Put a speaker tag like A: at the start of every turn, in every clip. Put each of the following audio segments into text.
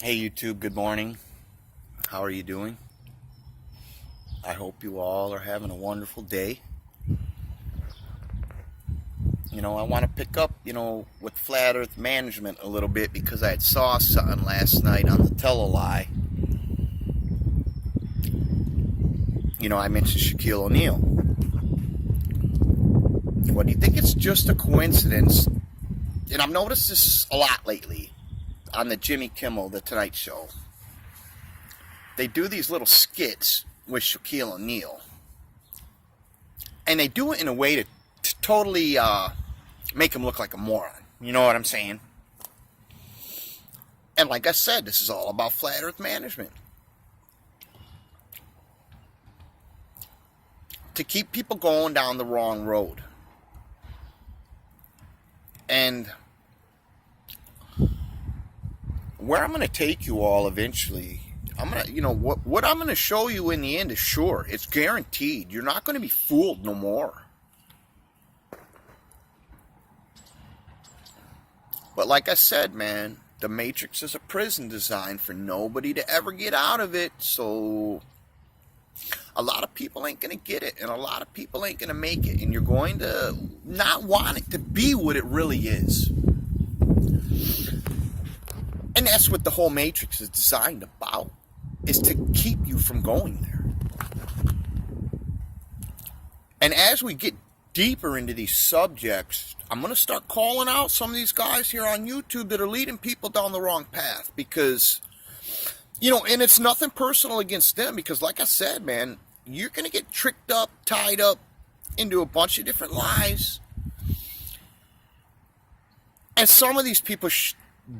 A: Hey YouTube, good morning. How are you doing? I hope you all are having a wonderful day. I want to pick up, with Flat Earth Management a little bit because I had saw something last night on the Tell-A-Lie. I mentioned Shaquille O'Neal. What do you think it's just a coincidence? And I've noticed this a lot lately on the Jimmy Kimmel, The Tonight Show. They do these little skits with Shaquille O'Neal. And they do it in a way to totally make him look like a moron. You know what I'm saying? And like I said, this is all about Flat Earth Management. To keep people going down the wrong road. And where I'm going to take you all eventually, I'm going to, what I'm going to show you in the end is sure. It's guaranteed. You're not going to be fooled no more. But like I said, man, the Matrix is a prison designed for nobody to ever get out of it. So a lot of people ain't going to get it, and a lot of people ain't going to make it. And you're going to not want it to be what it really is. And that's what the whole Matrix is designed about, is to keep you from going there. And as we get deeper into these subjects, I'm going to start calling out some of these guys here on YouTube that are leading people down the wrong path. Because, and it's nothing personal against them. Because like I said, man, you're going to get tricked up, tied up into a bunch of different lies. And some of these people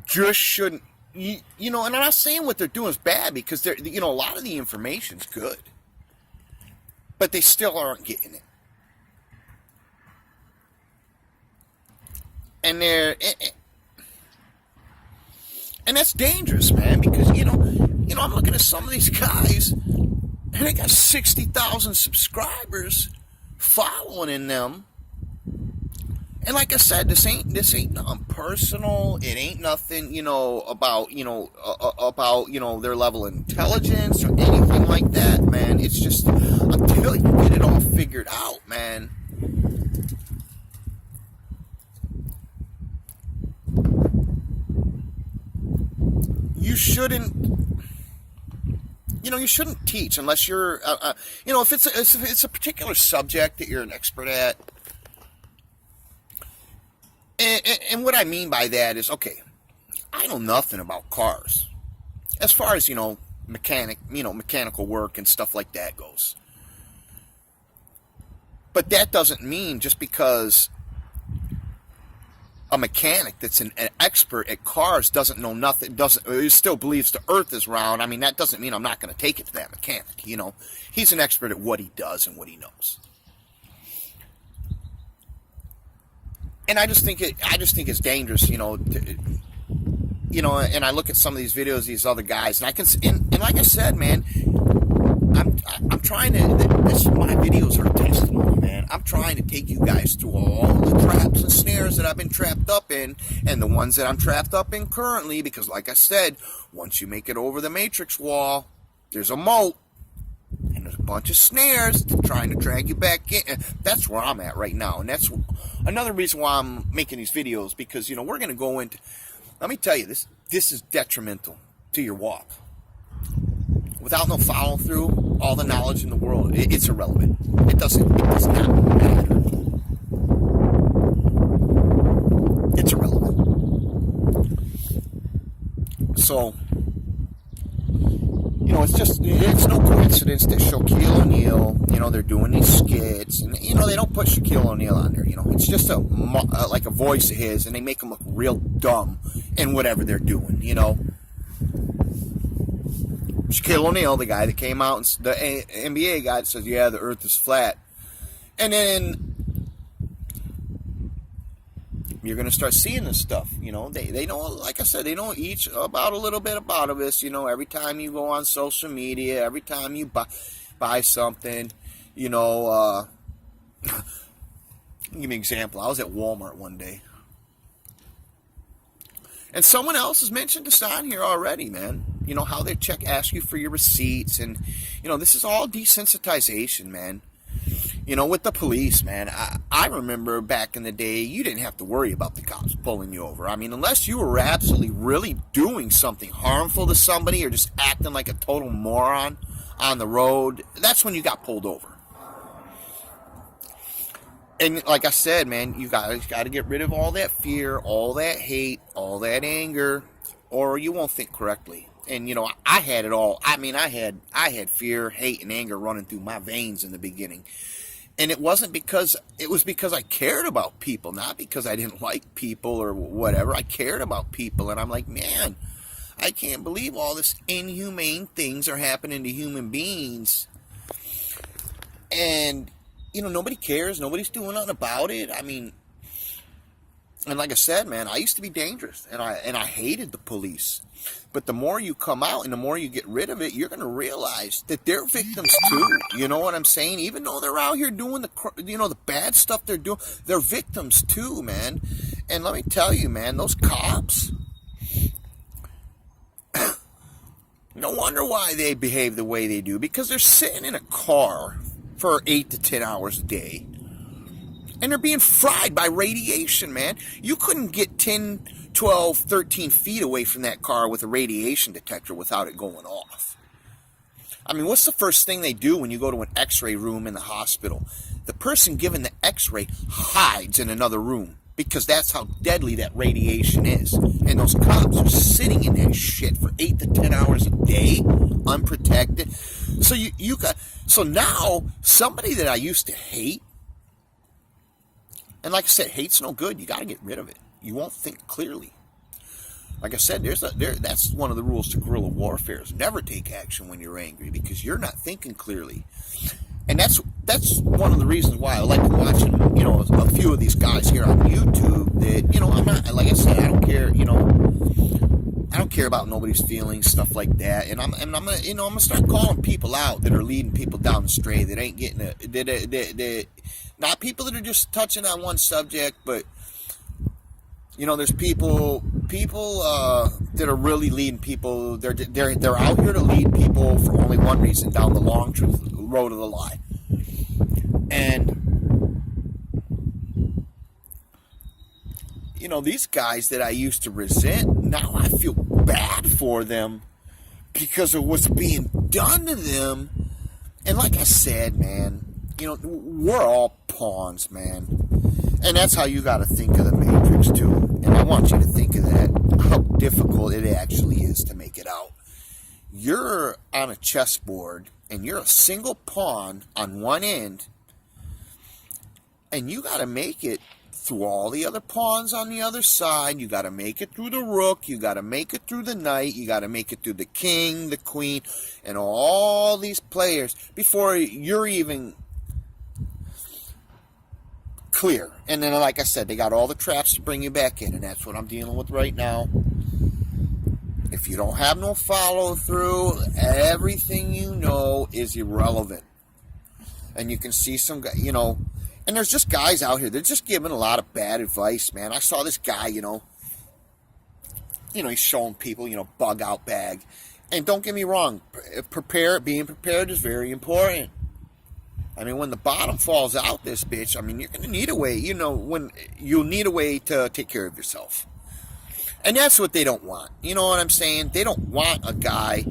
A: just shouldn't, and I'm not saying what they're doing is bad, because they're, a lot of the information's good. But they still aren't getting it. And and that's dangerous, man, because, I'm looking at some of these guys, and they got 60,000 subscribers following in them. And like I said, this ain't nothing personal. It ain't nothing, about their level of intelligence or anything like that, man. It's just until you get it all figured out, man. You shouldn't teach unless you're, if it's a particular subject that you're an expert at. And what I mean by that is, okay, I know nothing about cars. As far as, mechanical work and stuff like that goes. But that doesn't mean just because a mechanic that's an expert at cars doesn't know nothing, he still believes the earth is round. I mean, that doesn't mean I'm not going to take it to that mechanic, He's an expert at what he does and what he knows. And I just think it's dangerous, and I look at some of these videos, these other guys, and and like I said, man, I'm trying to, my videos are a testimony, man. I'm trying to take you guys through all the traps and snares that I've been trapped up in, and the ones that I'm trapped up in currently, because like I said, once you make it over the Matrix wall, there's a moat, and there's a bunch of snares trying to drag you back in. And that's where I'm at right now, and that's another reason why I'm making these videos, because, we're going to go into, let me tell you, this is detrimental to your walk. Without no follow through, all the knowledge in the world, it's irrelevant. It does not matter. It's irrelevant. So, it's no coincidence that Shaquille O'Neal, they're doing these skits, and, they don't put Shaquille O'Neal on there, it's just like a voice of his, and they make him look real dumb in whatever they're doing, Shaquille O'Neal, the guy that came out, and the NBA guy that says, yeah, the earth is flat. And then you're going to start seeing this stuff, they know, like I said, they know each about a little bit about this, every time you go on social media, every time you buy something, give me an example. I was at Walmart one day, And someone else has mentioned this on here already, man. You know, how they ask you for your receipts. And, you know, this is all desensitization, man. You know, with the police, man, I remember back in the day, you didn't have to worry about the cops pulling you over. I mean, unless you were absolutely really doing something harmful to somebody or just acting like a total moron on the road, that's when you got pulled over. And like I said, man, you got to get rid of all that fear, all that hate, all that anger, or you won't think correctly. And, you know, I had it all. I mean, I had fear, hate, and anger running through my veins in the beginning. And it was because I cared about people, not because I didn't like people or whatever. I cared about people, and I'm like, man, I can't believe all this inhumane things are happening to human beings. And, you know, nobody cares. Nobody's doing nothing about it. I mean, and like I said, man, I used to be dangerous, and I hated the police. But the more you come out and the more you get rid of it, you're going to realize that they're victims too. You know what I'm saying? Even though they're out here doing the bad stuff they're doing, they're victims too, man. And let me tell you, man, those cops, no wonder why they behave the way they do, because they're sitting in a car for 8 to 10 hours a day. And they're being fried by radiation, man. You couldn't get 10, 12, 13 feet away from that car with a radiation detector without it going off. I mean, what's the first thing they do when you go to an x-ray room in the hospital? The person giving the x-ray hides in another room because that's how deadly that radiation is. And those cops are sitting in that shit for 8 to 10 hours a day, unprotected. So now, somebody that I used to hate, and like I said, hate's no good. You got to get rid of it. You won't think clearly. Like I said, that's one of the rules to guerrilla warfare, is never take action when you're angry, because you're not thinking clearly. And that's one of the reasons why I like watching, you know, a few of these guys here on YouTube that, you know, I'm not, like I said, I don't care, you know, I don't care about nobody's feelings, stuff like that. And I'm gonna start calling people out that are leading people down the stray, that ain't getting not people that are just touching on one subject, but, you know, there's people that are really leading people. They're out here to lead people for only one reason: down the long road of the lie. And, you know, these guys that I used to resent, now I feel bad for them because of what's being done to them. And like I said, man, you know, we're all pawns, man. And that's how you got to think of the Matrix, too. And I want you to think of that, how difficult it actually is to make it out. You're on a chessboard, and you're a single pawn on one end, and you got to make it through all the other pawns on the other side. You got to make it through the rook. You got to make it through the knight. You got to make it through the king, the queen, and all these players before you're even clear. And then, like I said, they got all the traps to bring you back in, and that's what I'm dealing with right now. If you don't have no follow through, everything you know is irrelevant. And you can see some guy, you know, and there's just guys out here, they're just giving a lot of bad advice, man. I saw this guy, you know, he's showing people, you know, bug out bag. And don't get me wrong, being prepared is very important. I mean, when the bottom falls out this bitch, I mean, you're going to need a way, you know, when you'll need a way to take care of yourself. And that's what they don't want. You know what I'm saying? They don't want a guy,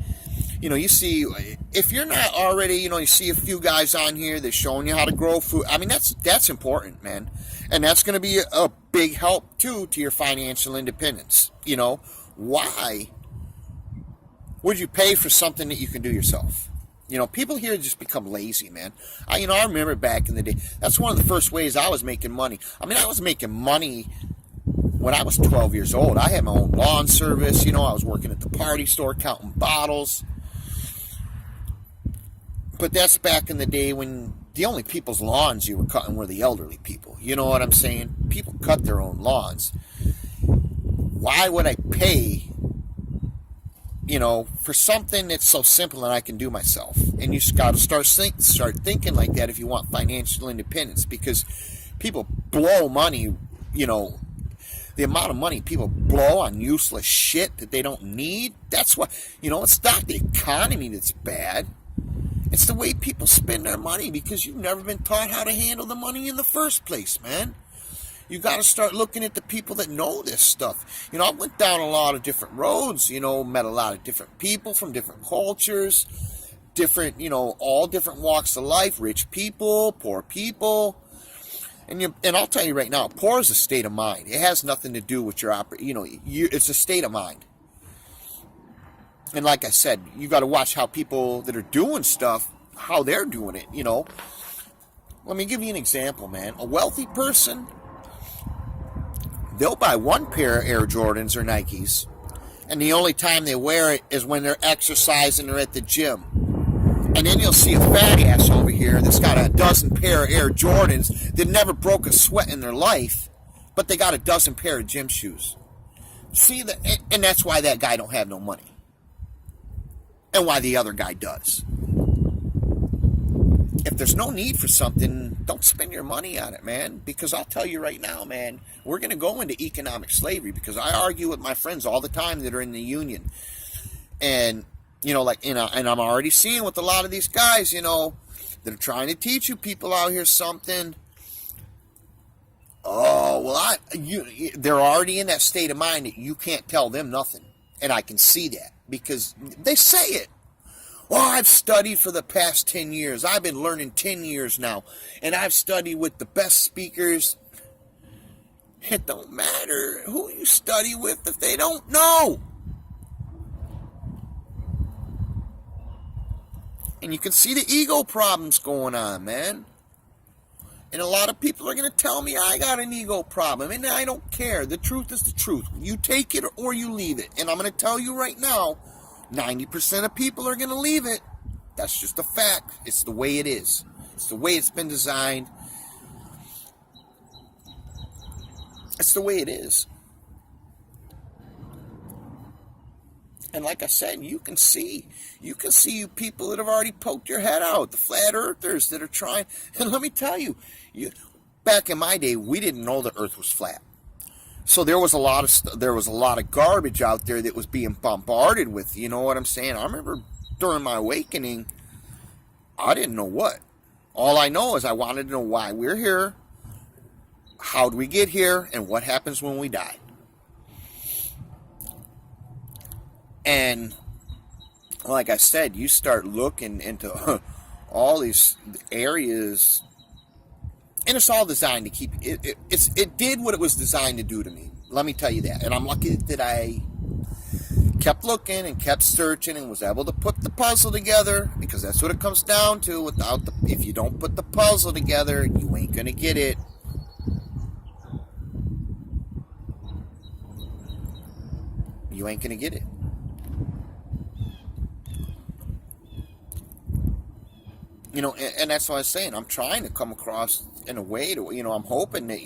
A: you know, you see, if you're not already, you know, you see a few guys on here that's showing you how to grow food. I mean, that's important, man. And that's going to be a big help, too, to your financial independence. You know, why would you pay for something that you can do yourself? You know, people here just become lazy, man. I remember back in the day, that's one of the first ways I was making money. I mean, I was making money when I was 12 years old. I had my own lawn service, you know, I was working at the party store counting bottles. But that's back in the day when the only people's lawns you were cutting were the elderly people. You know what I'm saying? People cut their own lawns. Why would I pay, you know, for something that's so simple that I can do myself? And you just got to start thinking like that if you want financial independence, because people blow money, you know. the amount of money people blow on useless shit that they don't need. That's why, it's not the economy that's bad. It's the way people spend their money, because you've never been taught how to handle the money in the first place, man. You got to start looking at the people that know this stuff. I went down a lot of different roads, met a lot of different people from different cultures, different, all different walks of life, rich people, poor people. And I'll tell you right now, poor is a state of mind. It has nothing to do with your it's a state of mind. And like I said, you got to watch how people that are doing stuff, how they're doing it, Let me give you an example, man. A wealthy person, they'll buy one pair of Air Jordans or Nikes, and the only time they wear it is when they're exercising or at the gym. And then you'll see a fat ass over here that's got a dozen pair of Air Jordans that never broke a sweat in their life, but they got a dozen pair of gym shoes. See, and that's why that guy don't have no money. And why the other guy does. If there's no need for something, don't spend your money on it, man. Because I'll tell you right now, man, we're going to go into economic slavery, because I argue with my friends all the time that are in the union. And, and I'm already seeing with a lot of these guys, that are trying to teach you people out here something. Oh, well, they're already in that state of mind that you can't tell them nothing. And I can see that, because they say it. Well, I've studied for the past 10 years. I've been learning 10 years now. And I've studied with the best speakers. It don't matter who you study with if they don't know. And you can see the ego problems going on, man. And a lot of people are going to tell me I got an ego problem. And I don't care. The truth is the truth. You take it or you leave it. And I'm going to tell you right now, 90% of people are going to leave it. That's just a fact. It's the way it is. It's the way it's been designed. It's the way it is. And like I said, you can see you people that have already poked your head out, the flat earthers that are trying. And let me tell you, back in my day, we didn't know the earth was flat. So there was a lot of garbage out there that was being bombarded with, you know what I'm saying? I remember during my awakening, I didn't know what. All I know is I wanted to know why we're here, how do we get here, and what happens when we die. And like I said, you start looking into all these areas, and it's all designed to keep it did what it was designed to do to me. Let me tell you that. And I'm lucky that I kept looking and kept searching and was able to put the puzzle together, because that's what it comes down to. If you don't put the puzzle together, you ain't gonna get it. You ain't gonna get it. And that's what I was saying. I'm trying to come across in a way to, I'm hoping that,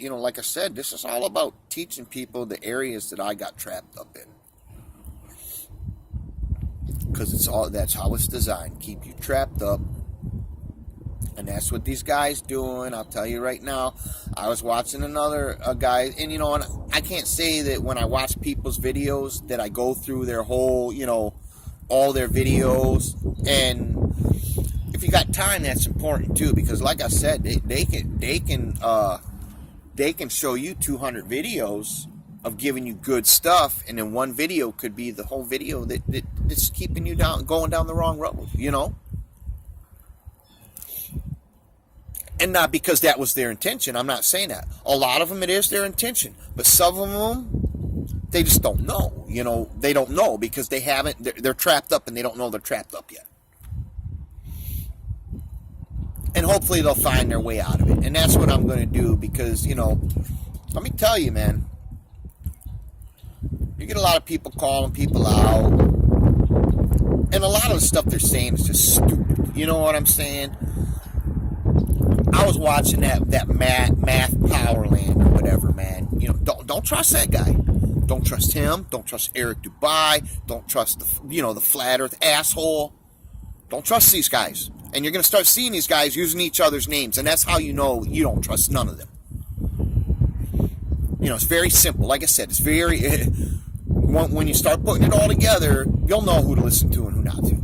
A: like I said, this is all about teaching people the areas that I got trapped up in. Because that's how it's designed. Keep you trapped up. And that's what these guys doing. I'll tell you right now, I was watching a guy, and and I can't say that when I watch people's videos that I go through their whole, all their videos. And if you got time, that's important too, because like I said, they can show you 200 videos of giving you good stuff, and then one video could be the whole video that's keeping you going down the wrong road, And not because that was their intention. I'm not saying that. A lot of them, it is their intention, but some of them, they just don't know. They don't know because they haven't. They're trapped up, and they don't know they're trapped up yet. And hopefully they'll find their way out of it. And that's what I'm going to do, because, let me tell you, man, you get a lot of people calling people out. And a lot of the stuff they're saying is just stupid. You know what I'm saying? I was watching that math Powerland or whatever, man. Don't trust that guy. Don't trust him. Don't trust Eric Dubai. Don't trust the flat earth asshole. Don't trust these guys. And you're going to start seeing these guys using each other's names. And that's how you know you don't trust none of them. It's very simple. Like I said, it's very, when you start putting it all together, you'll know who to listen to and who not to.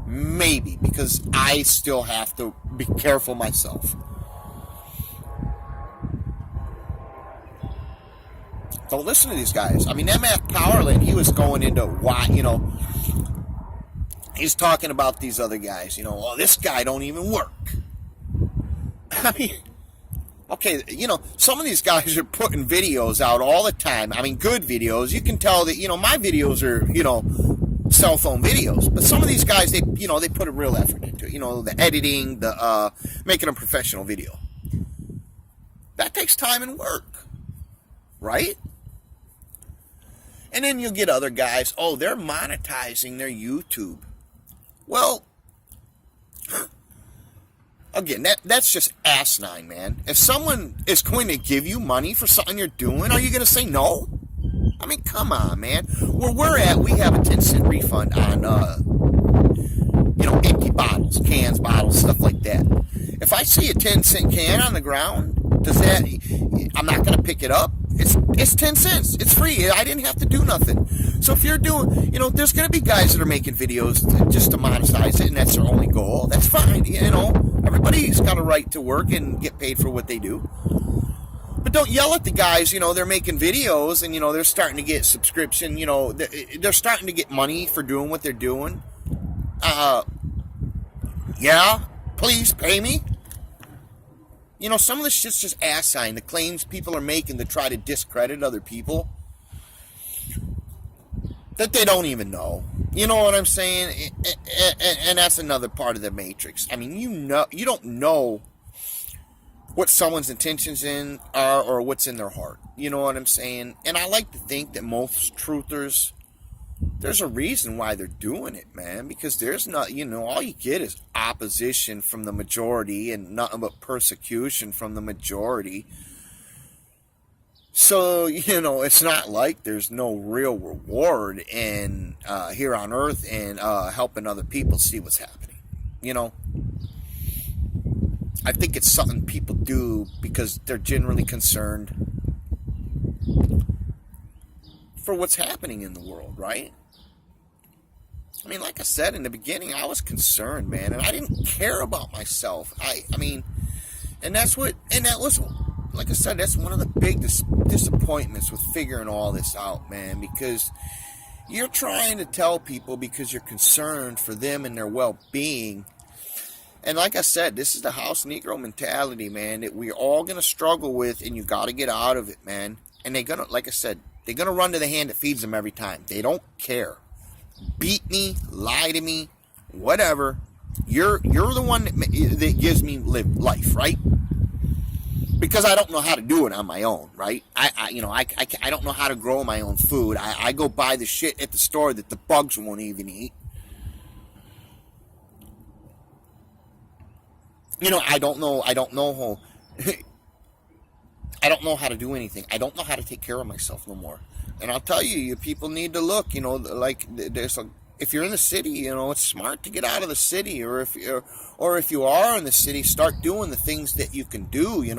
A: Maybe, because I still have to be careful myself. Don't listen to these guys. I mean, that Matt Powerland, he was going into why, he's talking about these other guys, oh, this guy don't even work. I mean, okay, some of these guys are putting videos out all the time. I mean, good videos. You can tell that, my videos are, cell phone videos. But some of these guys, they put a real effort into it. The editing, the making a professional video. That takes time and work, right? And then you'll get other guys, oh, they're monetizing their YouTube. Well, again, that's just asinine, man. If someone is going to give you money for something you're doing, are you going to say no? I mean, come on, man. Where we're at, we have a 10-cent refund on, empty bottles, cans, bottles, stuff like that. If I see a 10-cent can on the ground, I'm not going to pick it up. It's 10 cents. It's free. I didn't have to do nothing. So if you're doing, there's going to be guys that are making videos just to monetize it, and that's their only goal. That's fine. Everybody's got a right to work and get paid for what they do. But don't yell at the guys, they're making videos and, they're starting to get subscription, they're starting to get money for doing what they're doing. Yeah, please pay me. Some of this shit's just asinine. The claims people are making to try to discredit other people that they don't even know. You know what I'm saying? And that's another part of the matrix. I mean, you don't know what someone's intentions are or what's in their heart. You know what I'm saying? And I like to think that most truthers, there's a reason why they're doing it, man. Because there's not, all you get is opposition from the majority and nothing but persecution from the majority. So, it's not like there's no real reward in here on earth and helping other people see what's happening. I think it's something people do because they're generally concerned for what's happening in the world, right? I mean, like I said in the beginning, I was concerned, man, and I didn't care about myself. I mean, that was, like I said, that's one of the big disappointments with figuring all this out, man, because you're trying to tell people because you're concerned for them and their well-being. And like I said, this is the house Negro mentality, man, that we're all going to struggle with, and you got to get out of it, man. And they're going to, like I said, they're going to run to the hand that feeds them every time. They don't care. Beat me, lie to me, whatever. You're the one that gives me life, right? Because I don't know how to do it on my own, right? I don't know how to grow my own food. I go buy the shit at the store that the bugs won't even eat. I don't know how to do anything. I don't know how to take care of myself no more. And I'll tell you people need to look, if you're in the city, it's smart to get out of the city, or if you are in the city, start doing the things that you can do, you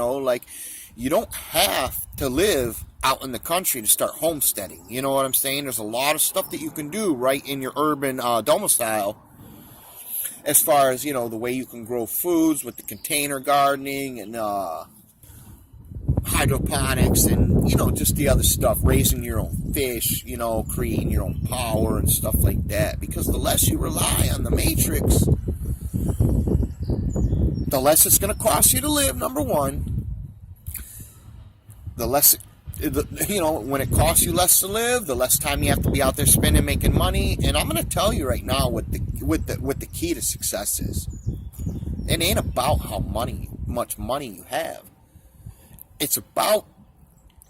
A: don't have to live out in the country to start homesteading. You know what I'm saying? There's a lot of stuff that you can do right in your urban domicile. As far as, the way you can grow foods with the container gardening and hydroponics and, just the other stuff, raising your own fish, creating your own power and stuff like that. Because the less you rely on the matrix, the less it's going to cost you to live, number one. The less, when it costs you less to live, the less time you have to be out there spending, making money. And I'm going to tell you right now what the key to success is. It ain't about how much money you have. It's about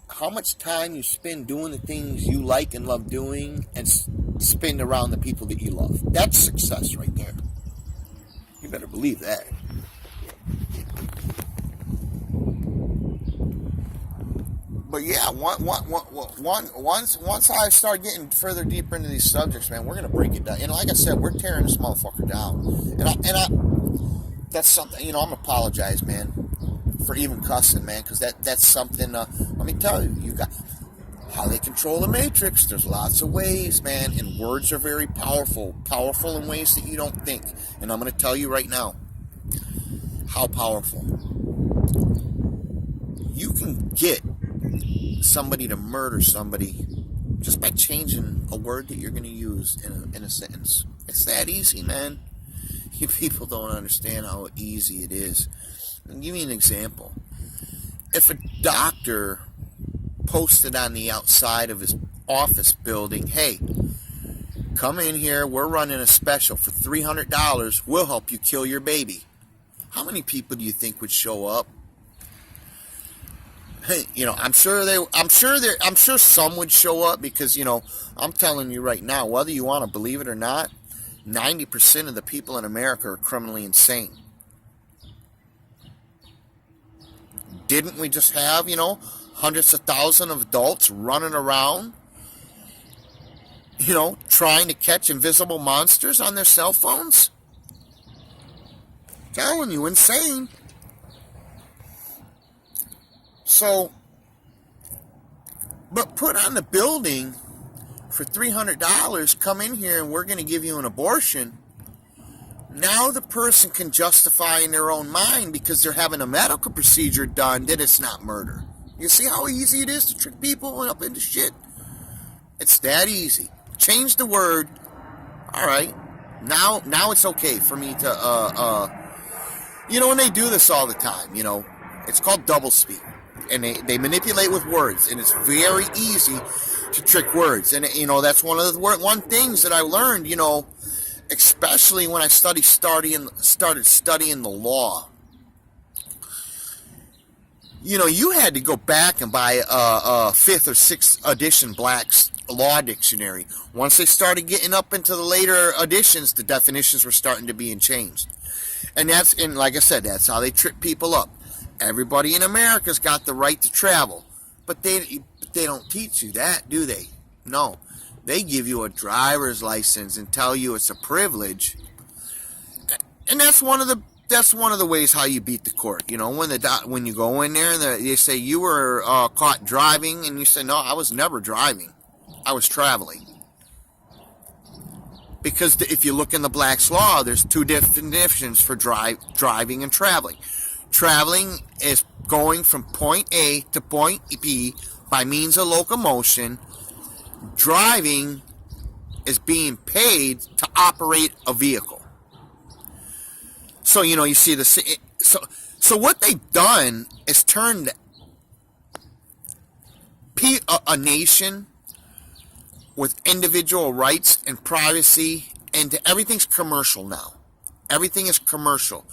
A: how much time you spend doing the things you like and love doing and spend around the people that you love. That's success right there. You better believe that. But yeah, once I start getting further deeper into these subjects, man, we're gonna break it down. And like I said, we're tearing this motherfucker down. And I that's something. I'm gonna apologize, man. for even cussing, man, because that's something, let me tell you, you got how they control the matrix. There's lots of ways, man, and words are very powerful in ways that you don't think. And I'm going to tell you right now how powerful. You can get somebody to murder somebody just by changing a word that you're going to use in a sentence. It's that easy, man. You people don't understand how easy it is. I'll give you an example. If a doctor posted on the outside of his office building, hey, come in here, we're running a special for $300, we'll help you kill your baby. How many people do you think would show up? Hey, I'm sure some would show up because, I'm telling you right now, whether you want to believe it or not, 90% of the people in America are criminally insane. Didn't we just have, hundreds of thousands of adults running around, trying to catch invisible monsters on their cell phones? Telling you, insane. So, but put on the building for $300, come in here and we're going to give you an abortion. Now the person can justify in their own mind because they're having a medical procedure done that it's not murder. You see how easy it is to trick people up into shit? It's that easy. Change the word. All right. Now it's okay for me to, and they do this all the time, It's called doublespeak. And they manipulate with words, and it's very easy to trick words. And that's one of the things that I learned, especially when I started studying the law. You had to go back and buy a 5th or 6th edition Black's Law Dictionary. Once they started getting up into the later editions, the definitions were starting to be changed. And like I said, that's how they trip people up. Everybody in America's got the right to travel, but they don't teach you that, do they? No, they give you a driver's license and tell you it's a privilege, and that's one of the ways how you beat the court. When you go in there and they say you were caught driving, and you say no, I was never driving, I was traveling. Because if you look in the Black's Law, there's 2 definitions for driving and traveling. Traveling is going from point A to point B by means of locomotion. Driving is being paid to operate a vehicle. So, you see so what they've done is turned a nation with individual rights and privacy into everything's commercial now. Everything is commercial.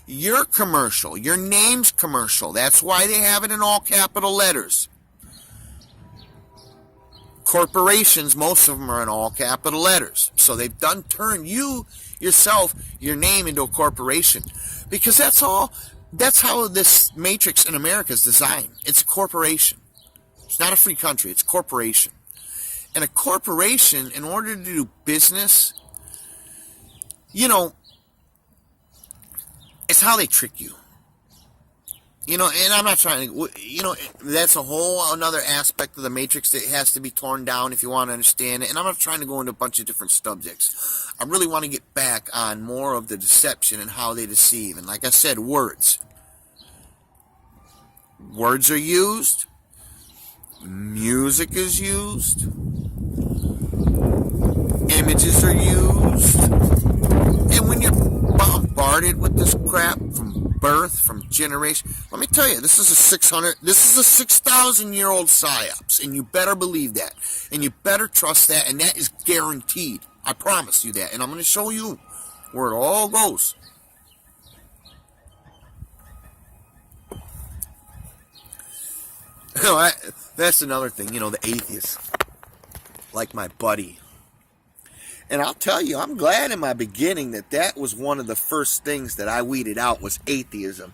A: You're commercial. Your name's commercial. That's why they have it in all capital letters. Corporations, most of them are in all capital letters. So they've turned you, yourself, your name into a corporation. Because that's how this matrix in America is designed. It's a corporation. It's not a free country. It's a corporation. And a corporation, in order to do business, it's how they trick you. And I'm not trying to, that's a whole another aspect of the matrix that has to be torn down if you want to understand it. And I'm not trying to go into a bunch of different subjects. I really want to get back on more of the deception and how they deceive. And like I said, words. Words are used. Music is used. Images are used. And when you're bombarded with this crap from birth, from generation, let me tell you, this is a 6,000-year-old psyops, and you better believe that, and you better trust that, and that is guaranteed. I promise you that, and I'm going to show you where it all goes. That's another thing, the atheists, like my buddy. And I'll tell you, I'm glad in my beginning that was one of the first things that I weeded out was atheism.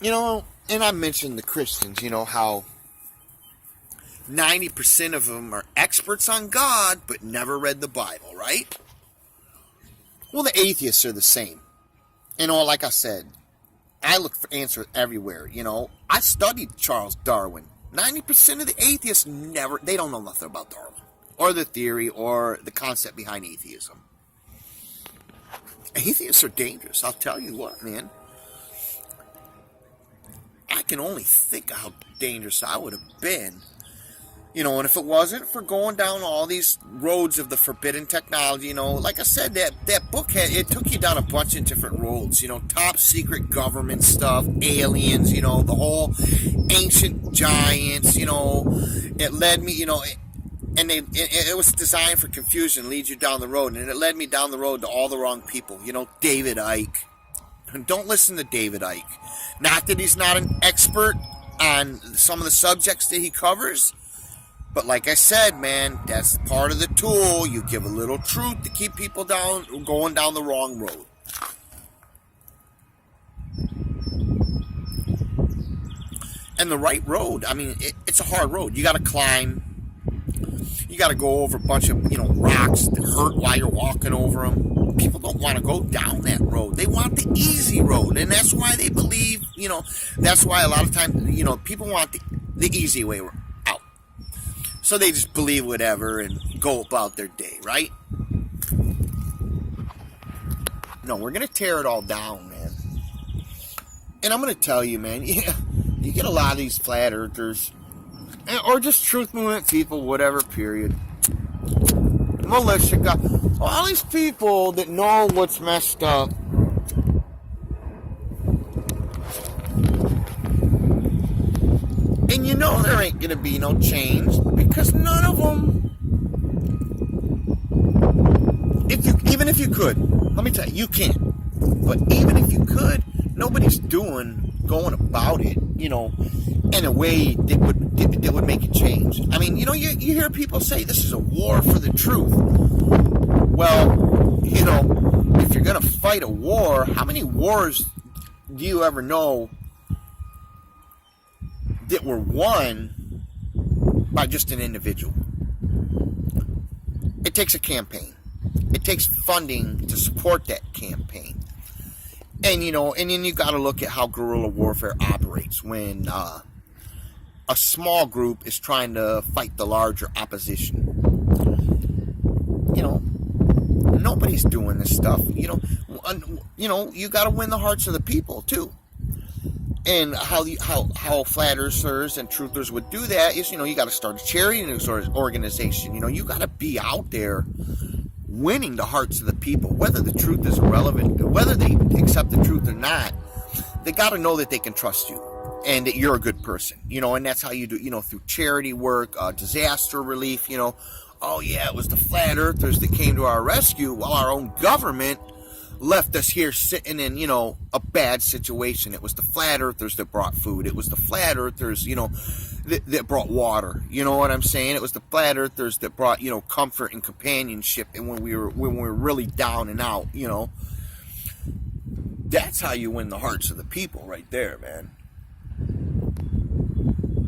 A: And I mentioned the Christians, how 90% of them are experts on God, but never read the Bible, right? Well, the atheists are the same. Like I said, I look for answers everywhere. I studied Charles Darwin. 90% of the atheists they don't know nothing about Darwin or the theory or the concept behind atheism. Atheists are dangerous. I'll tell you what, man. I can only think of how dangerous I would have been. And if it wasn't for going down all these roads of the forbidden technology, like I said, that book it took you down a bunch of different roads, top secret government stuff, aliens, the whole ancient giants, it led me, and it was designed for confusion, leads you down the road, and it led me down the road to all the wrong people, David Icke. And don't listen to David Icke. Not that he's not an expert on some of the subjects that he covers, but like I said, man, that's part of the tool. You give a little truth to keep people going down the wrong road. And the right road, I mean, it's a hard road. You got to climb. You got to go over a bunch of, rocks that hurt while you're walking over them. People don't want to go down that road. They want the easy road. And that's why they believe, that's why a lot of times, people want the easy way out. So they just believe whatever and go about their day, right? No, we're going to tear it all down, man. And I'm going to tell you, man, you get a lot of these flat earthers, or just truth movement people, whatever, period. Militia guys, all these people that know what's messed up. And there ain't going to be no change because none of them, even if you could, let me tell you, you can't. But even if you could, nobody's going about it, in a way that would make it change. I mean, you hear people say this is a war for the truth. Well, if you're going to fight a war, how many wars do you ever know that were won by just an individual? It takes a campaign. It takes funding to support that campaign. And, and then you got to look at how guerrilla warfare operates when a small group is trying to fight the larger opposition. Nobody's doing this stuff. You got to win the hearts of the people, too. And how flat earthers and truthers would do that is, you got to start a charity organization. You got to be out there winning the hearts of the people, whether the truth is irrelevant, whether they accept the truth or not. They got to know that they can trust you and that you're a good person, and that's how you do, through charity work, disaster relief, oh yeah, it was the flat earthers that came to our rescue while our own government left us here sitting in, a bad situation. It was the flat earthers that brought food. It was the flat earthers, that brought water. You know what I'm saying? It was the flat earthers that brought, comfort and companionship. And when we were really down and out, that's how you win the hearts of the people right there, man.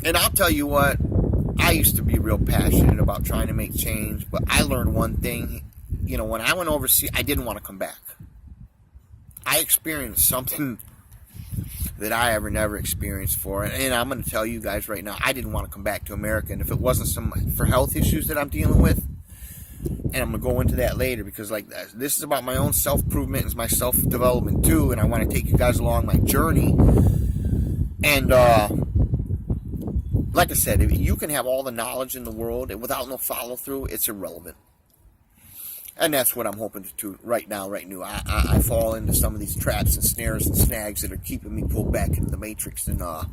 A: And I'll tell you what, I used to be real passionate about trying to make change, but I learned one thing. When I went overseas, I didn't want to come back. I experienced something that I never experienced before. And I'm going to tell you guys right now, I didn't want to come back to America. And if it wasn't for health issues that I'm dealing with, and I'm going to go into that later because this is about my own self-improvement and my self-development too. And I want to take you guys along my journey. And like I said, if you can have all the knowledge in the world and without no follow-through, it's irrelevant. And that's what I'm hoping to do right now. I fall into some of these traps and snares and snags that are keeping me pulled back into the matrix, and I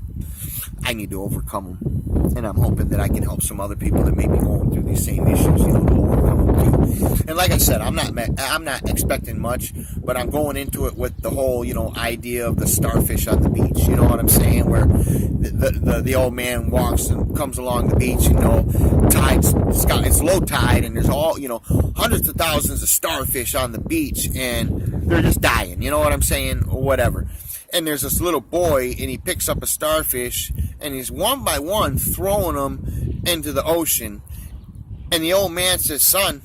A: need to overcome them. And I'm hoping that I can help some other people that may be going through these same issues, to overcome them too. And like I said, I'm not expecting much, but I'm going into it with the whole, idea of the starfish on the beach. You know what I'm saying? Where the old man walks and comes along the beach, it's low tide, and there's all, hundreds of thousands of starfish on the beach, and they're just dying, you know what I'm saying, or whatever. And there's this little boy, and he picks up a starfish, and he's one by one throwing them into the ocean. And the old man says, son,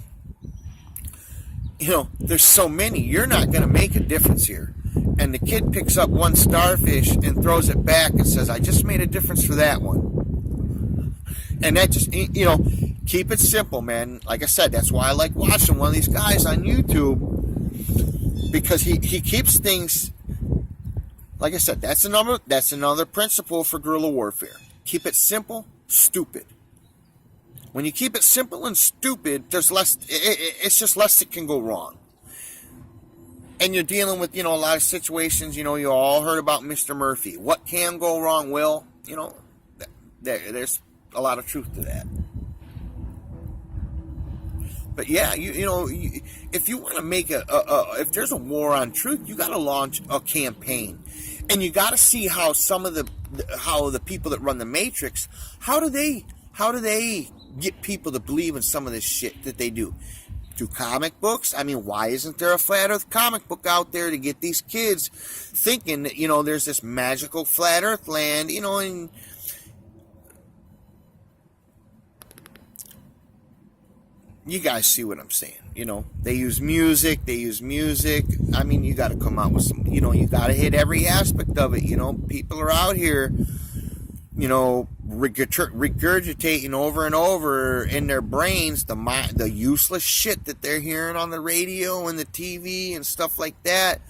A: there's so many, you're not going to make a difference here. and the kid picks up one starfish and throws it back and says, I just made a difference for that one. And that just, you know, keep it simple, man. Like I said, that's why I like watching one of these guys on YouTube, because he keeps things, like I said, that's another principle for guerrilla warfare. Keep it simple, stupid. When you keep it simple and stupid, there's less, it's just less that can go wrong. And you're dealing with, you know, a lot of situations, you know, you all heard about Mr. Murphy. What can go wrong will, you know, there's a lot of truth to that. But yeah, you know, if you want to make if there's a war on truth, you got to launch a campaign. And you got to see how some of the people that run the Matrix, how do they get people to believe in some of this shit that they do? Through comic books? I mean, why isn't there a flat earth comic book out there to get these kids thinking that, you know, there's this magical flat earth land, you know, and you guys see what I'm saying. You know, they use music. I mean, you got to come out with some, you know, you got to hit every aspect of it. You know, people are out here, you know, regurgitating over and over in their brains the useless shit that they're hearing on the radio and the TV and stuff like that.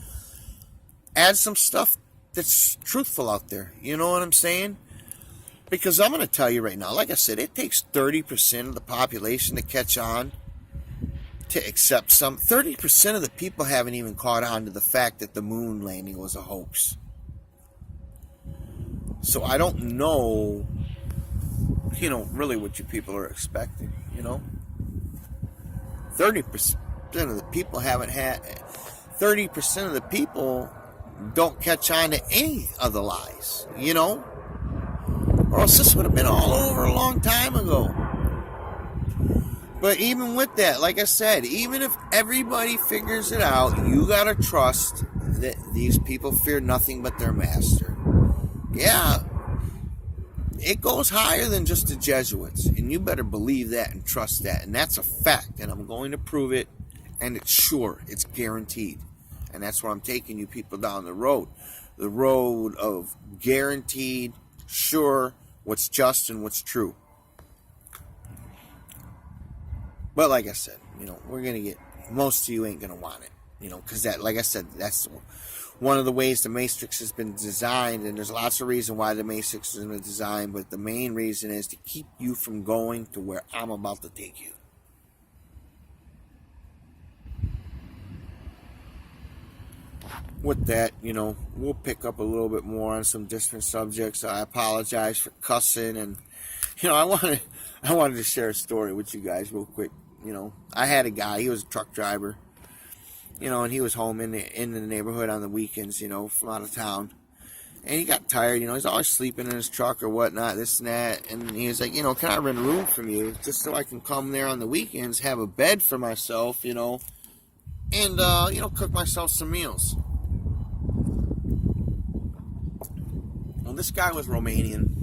A: Add some stuff that's truthful out there. You know what I'm saying? Because I'm going to tell you right now, like I said, it takes 30% of the population to catch on, to accept some. 30% of the people haven't even caught on to the fact that the moon landing was a hoax. So I don't know, you know, really what you people are expecting, you know. 30% of the people haven't had, 30% of the people don't catch on to any of the lies, you know. Or else this would have been all over a long time ago. But even with that, like I said, even if everybody figures it out, you gotta trust that these people fear nothing but their master. Yeah, it goes higher than just the Jesuits, and you better believe that and trust that, and that's a fact, and I'm going to prove it, and it's sure, it's guaranteed, and that's where I'm taking you people down the road of guaranteed, sure, what's just and what's true. But like I said, you know, we're going to get, most of you ain't going to want it, you know, because that, like I said, that's one of the ways the Matrix has been designed, and there's lots of reasons why the Matrix has been designed, but the main reason is to keep you from going to where I'm about to take you. With that, you know, we'll pick up a little bit more on some different subjects. I apologize for cussing, and, you know, I wanted to share a story with you guys real quick. You know, I had a guy, he was a truck driver, you know, and he was home in the neighborhood on the weekends, you know, from out of town. And he got tired, you know, he's always sleeping in his truck or whatnot, this and that. And he was like, you know, can I rent a room from you just so I can come there on the weekends, have a bed for myself, you know, and, you know, cook myself some meals. Well, this guy was Romanian.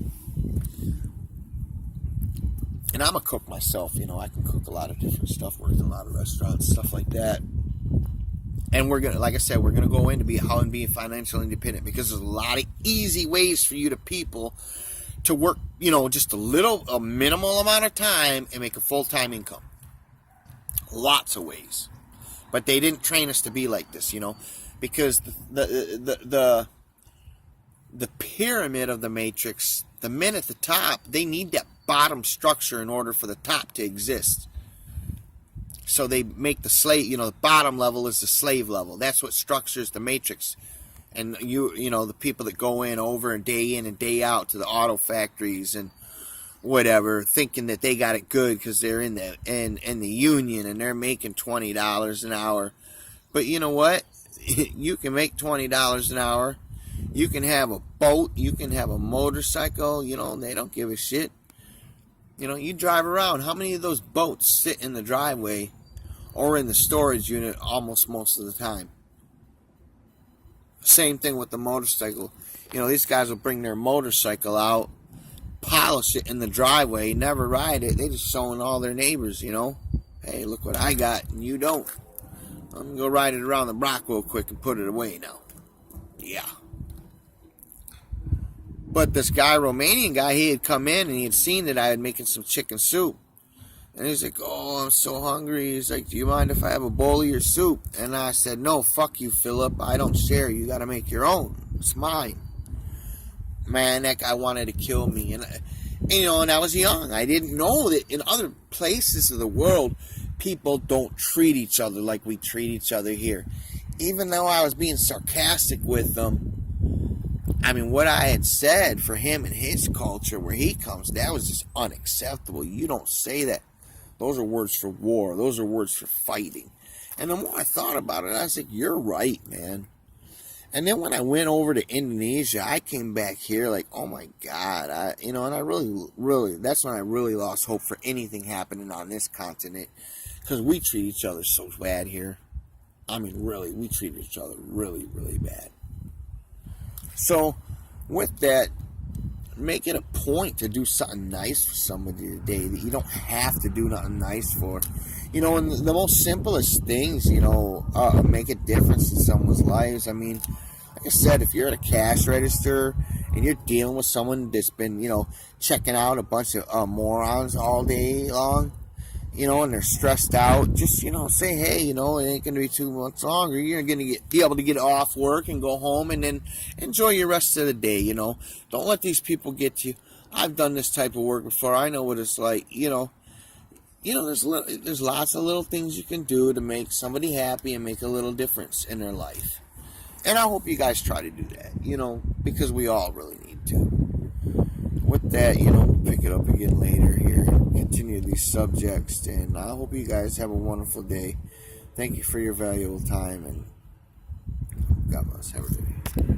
A: And I'm a cook myself, you know, I can cook a lot of different stuff, worked in a lot of restaurants, stuff like that. And we're going to, like I said, we're going to go into how and be financially independent, because there's a lot of easy ways for you to work, you know, just a minimal amount of time and make a full-time income. Lots of ways. But they didn't train us to be like this, you know, because the pyramid of the Matrix, the men at the top, they need that bottom structure in order for the top to exist. So they make the slave, you know, the bottom level is the slave level. That's what structures the Matrix. And you know, the people that go in and day out to the auto factories and whatever, thinking that they got it good because they're in the union and they're making $20 an hour. But you know what? You can make $20 an hour. You can have a boat. You can have a motorcycle. You know, they don't give a shit. You know, you drive around. How many of those boats sit in the driveway or in the storage unit almost most of the time? Same thing with the motorcycle. You know, these guys will bring their motorcycle out, polish it in the driveway, never ride it. They just showing all their neighbors, you know. Hey, look what I got, and you don't. I'm going to go ride it around the block real quick and put it away now. Yeah. But this guy, Romanian guy, he had come in and he had seen that I had making some chicken soup. And he's like, oh, I'm so hungry. He's like, do you mind if I have a bowl of your soup? And I said, no, fuck you, Philip. I don't share. You got to make your own. It's mine. Man, that guy wanted to kill me. And I was young. I didn't know that in other places of the world, people don't treat each other like we treat each other here. Even though I was being sarcastic with them, I mean, what I had said for him and his culture, where he comes, that was just unacceptable. You don't say that. Those are words for war. Those are words for fighting. And the more I thought about it, I was like, you're right, man. And then when I went over to Indonesia, I came back here like, oh my God. And I really, that's when I really lost hope for anything happening on this continent. Because we treat each other so bad here. I mean, really, we treat each other really, really bad. So, with that, make it a point to do something nice for somebody today that you don't have to do nothing nice for. And the most simplest things, make a difference in someone's lives. I mean, like I said, if you're at a cash register and you're dealing with someone that's been, checking out a bunch of morons all day long, and they're stressed out, just, say, hey, it ain't going to be 2 months longer. You're going to be able to get off work and go home and then enjoy your rest of the day, Don't let these people get to you. I've done this type of work before. I know what it's like, there's lots of little things you can do to make somebody happy and make a little difference in their life. And I hope you guys try to do that, because we all really need to. With that, we'll pick it up again later here and continue these subjects. And I hope you guys have a wonderful day. Thank you for your valuable time, and God bless. Have a good day.